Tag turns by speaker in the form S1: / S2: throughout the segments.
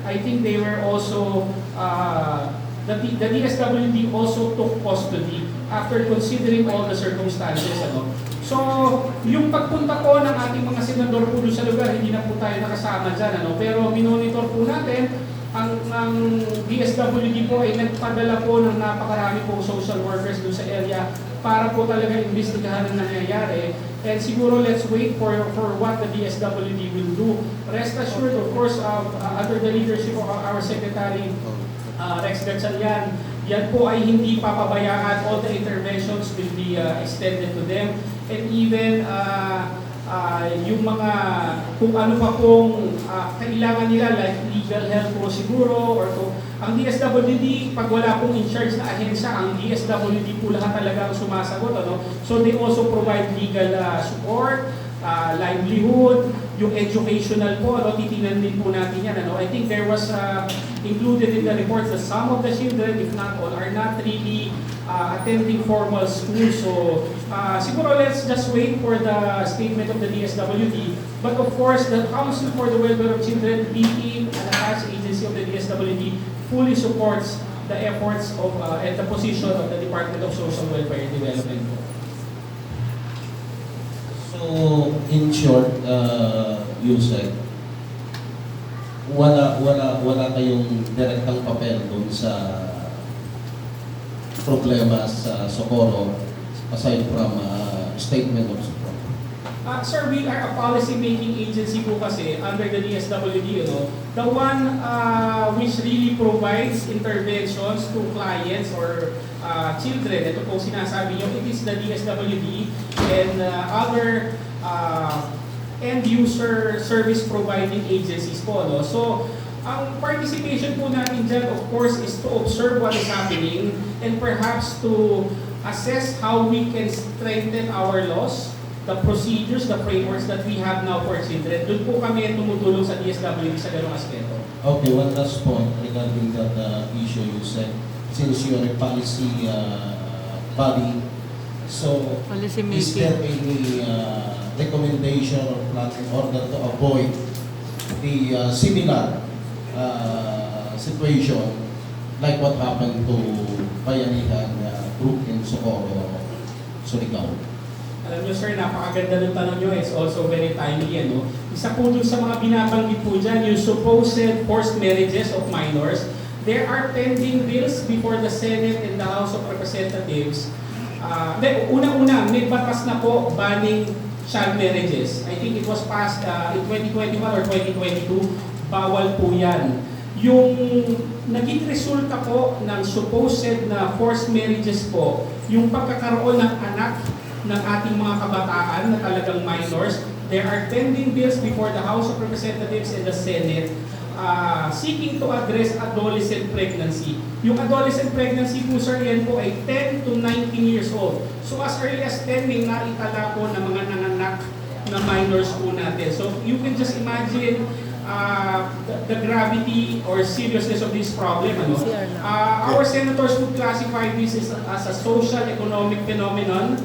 S1: I think they were also, the DSWD also took custody after considering all the circumstances. Ano? So, yung pagpunta po ng ating mga senador po doon sa lugar, hindi na po tayo nakasama dyan. Ano? Pero minonitor po natin, ang DSWD po ay nagpadala po ng napakarami po social workers doon sa area para po talaga imbestigahan ang nangyayari. And siguro let's wait for what the DSWD will do. Rest assured, of course, under the leadership of our Secretary Rex Gatchalian, yan po ay hindi papabayaan. All the interventions will be extended to them. And even yung mga kung ano pa pong kailangan nila, like legal help po siguro, or ang DSWD, pag wala pong in-charge na ahensya, ang DSWD po lahat talaga ang sumasagot. Ano? So they also provide legal support, livelihood, yung educational po, ano, titinan din po natin yan. Ano? I think there was included in the report that some of the children, if not all, are not really attending formal school. So siguro let's just wait for the statement of the DSWD. But of course, the Council for the Welfare of Children, being an attached agency of the DSWD, fully supports the efforts of and the position of the Department of Social Welfare and Development.
S2: So, in short, you said, wala kayong direktang papel doon sa problema sa Socorro aside from statement of support.
S1: Sir, we are a policy-making agency po kasi under the DSWD, the one which really provides interventions to clients or children. Ito po sinasabi nyo, it is the DSWD and other end-user service providing agencies po. No? So, ang participation po natin dyan, of course, is to observe what is happening and perhaps to assess how we can strengthen our laws, the procedures, the frameworks that we have now for children. Doon po kami tumutulong sa DSWD sa ganung aspeto.
S2: Okay, one last point regarding that issue you said. Since you are a policy body, so is there any recommendation or plan in order to avoid the similar situation like what happened to Bayanihan group in Socorro, Surigao?
S1: Alam nyo sir, napakaganda ng tanong nyo. It's also very timely. Ano? Isa po dun sa mga binabanggit po dyan, yung supposed forced marriages of minors. There are pending bills before the Senate and the House of Representatives. Una-una, may batas na po banning child marriages. I think it was passed in 2021 or 2022. Bawal po yan. Yung naging resulta po ng supposed na forced marriages po, yung pagkakaroon ng anak ng ating mga kabataan na talagang minors. There are pending bills before the House of Representatives and the Senate seeking to address adolescent pregnancy. Yung adolescent pregnancy po sir, yan po ay 10 to 19 years old. So as early as 10, may naitala po ng mga nanganak na minors po natin. So you can just imagine the gravity or seriousness of this problem. Ano? Our senators would classify this as a social economic phenomenon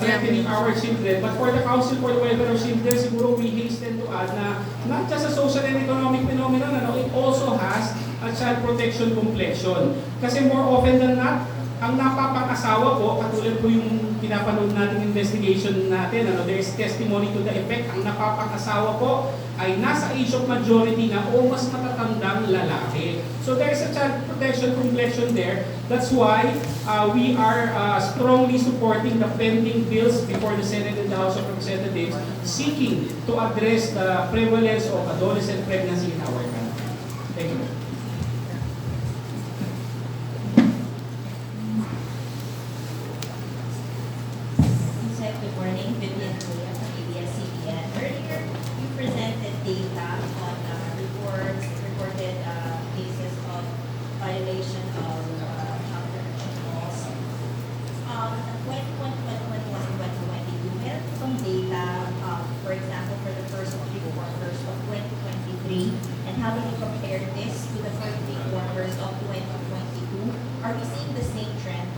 S1: threatening our children. But for the Council for the Welfare of Children, siguro we hasten to add na not just a social and economic phenomenon, it also has a child protection complexion. Kasi more often than not, ang napapang-asawa po, katulad po yung pinapanood natin investigation natin, there is testimony to the effect, ang napapang-asawa po ay nasa age of majority na o mas matatandang lalaki. So there is a child protection complexion there. That's why we are strongly supporting the pending bills before the Senate and the House of Representatives seeking to address the prevalence of adolescent pregnancy in our country. Thank you.
S3: Good morning, Vivian Kuya from ABS-CBN. Earlier, you presented data on reported cases of violation of child protection laws. 2021 and 2022, meron itong data, for example, for the first 3 quarters of 2023, and how do you compare this to the first 3 quarters of 2022? Are we seeing the same trend?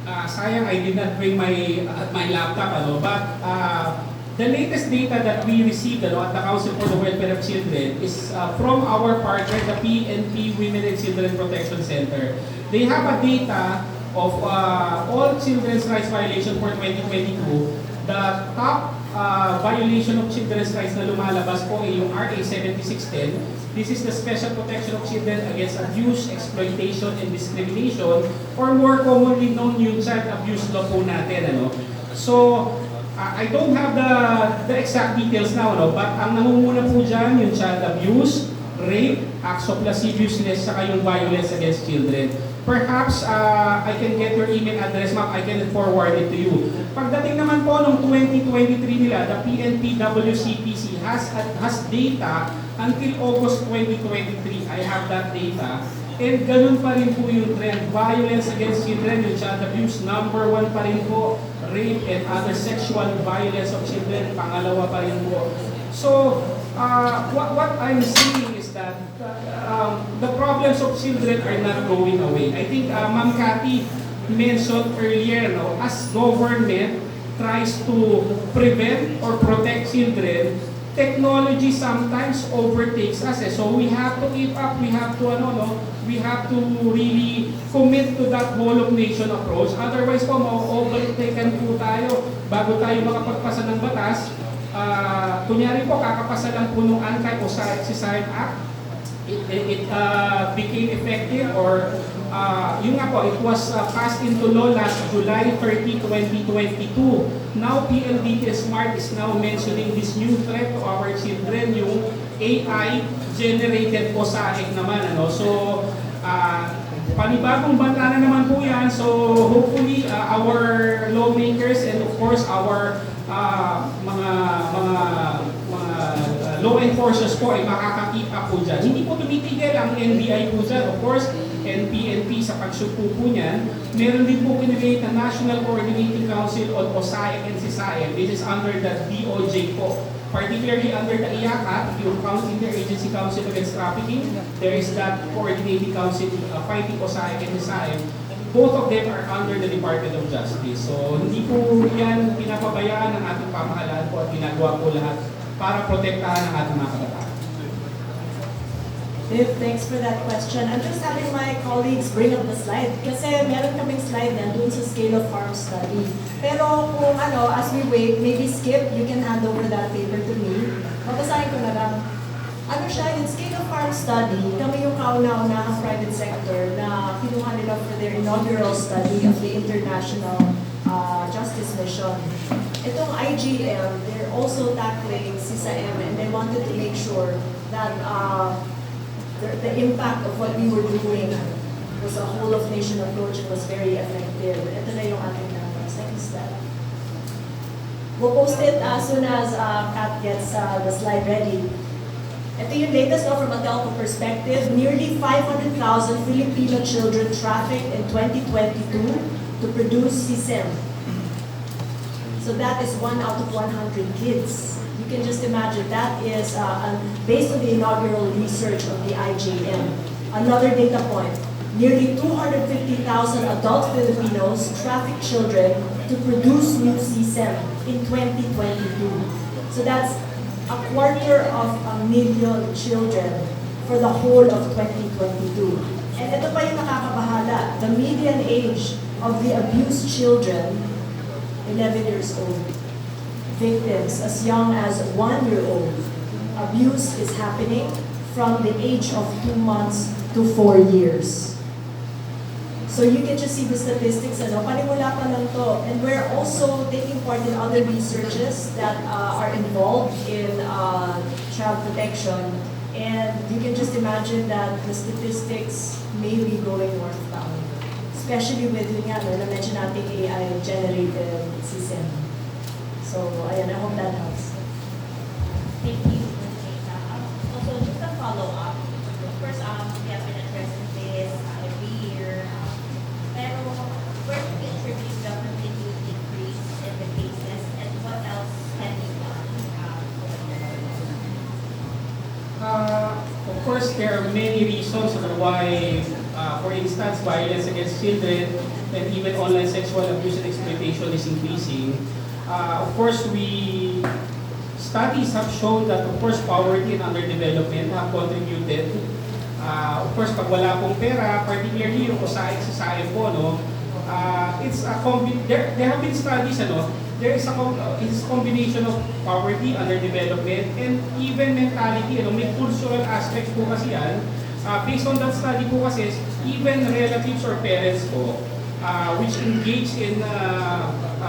S1: Sayang, I did not bring my laptop, but The latest data that we received at the Council for the Welfare of Children is from our partner, the PNP Women and Children Protection Center. They have a data of all children's rights violation for 2022. The top violation of children's rights na lumalabas po ay yung RA 7610. This is the Special Protection of Children Against Abuse, Exploitation, and Discrimination, or more commonly known yung child abuse law po natin. Ano? So, I don't have the exact details now, no? But ang nangunguna po dyan, yung child abuse, rape, acts of lasciviousness, saka yung violence against children. Perhaps I can get your email address, ma'am. I can forward it to you. Pagdating naman po noong 2023 nila, the PNP WCPC has data until August 2023. I have that data. And ganun pa rin po yung trend. Violence against children, yung child abuse, number 1 pa rin po. Rape and other sexual violence of children, pangalawa pa rin po. So, what I'm saying is that the problems of children are not going away. I think Ma'am Cathy mentioned earlier, no, as government tries to prevent or protect children, technology sometimes overtakes us. So we have to keep up, we have to we have to really commit to that whole of nation approach. Otherwise po, ma-overtaken po tayo bago tayo makapagpasa ng batas. Kunyari po, kakapasa lang po nung Anti-Suicide Act, it became effective, or yun nga po, it was passed into law last July 30, 2022. Now, PLDT Smart is now mentioning this new threat to our children, yung AI-generated posahig naman. Ano? So, panibagong banta na naman po yan. So, hopefully, our lawmakers and of course, our mga law enforcers po ay makaka-keep up po dyan. Hindi po tumitigil ang NBI po dyan. Of course, NPNP sa pagsupo po niyan. Meron din po kinilate na National Coordinating Council on OSAIC and CISAIC. This is under the DOJ po. Particularly under the IACA, yung Interagency Council Against Trafficking, there is that Coordinating Council fighting OSAIC and CISAIC. Both of them are under the Department of Justice. So, hindi po yan pinapabayaan ng ating pamahalaan po at ginagawa po lahat para protektahan ang ating mga kabataan.
S4: Viv, thanks for that question. I'm just having my colleagues bring up the slide kasi meron kaming slide na dun sa scale of harm study. Pero kung as we wait, maybe Skip, you can hand over that paper to me. Babasahin ko na lang. Yung scale of harm study, kami yung kauna-unahang private sector na kinuha nila for their inaugural study of the International Justice Mission. Itong IGM, they're also tackling CISAM, and they wanted to make sure that the impact of what we were doing was a whole-of-nation approach and was very effective. Ito na yung ating numbers. Next step. We'll post it as soon as Kat gets the slide ready. Ito yung latest from a telco perspective. Nearly 500,000 Filipino children trafficked in 2022 to produce CISEM. So that is 1 out of 100 kids. You can just imagine that is based on the inaugural research of the IJM. Another data point, nearly 250,000 adult Filipinos traffic children to produce new CSEM in 2022. So that's 250,000 children for the whole of 2022. And ito pa yung nakakabahala, the median age of the abused children, 11 years old. Victims as young as 1 year old. Abuse is happening from the age of 2 months to 4 years. So you can just see the statistics, panimula pa lang to. And we're also taking part in other researches that are involved in child protection. And you can just imagine that the statistics may be going northbound. Especially with na-mention natin AI-generated CSEM. So, ayan, I hope that helps.
S3: Thank you, Ms. Keita. Also, just a follow-up. Of course, we have been addressing this every year. Pero where do we attribute the continued increase in the cases, and what else can be done?
S1: Of course, there are many reasons why, for instance, violence against children and even online sexual abuse and exploitation is increasing. Of course, studies have shown that of course poverty and underdevelopment have contributed. Of course, pag wala pong pera, particularly yung society po, no, there have been studies, ano, it's a combination of poverty, underdevelopment, and even mentality, ano, may cultural aspects po kasi yan. Based on that study po kasi, even relatives or parents po, which engage in,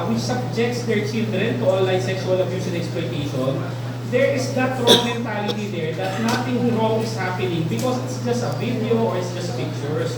S1: which subjects their children to online sexual abuse and exploitation, there is that wrong mentality there that nothing wrong is happening because it's just a video or it's just pictures.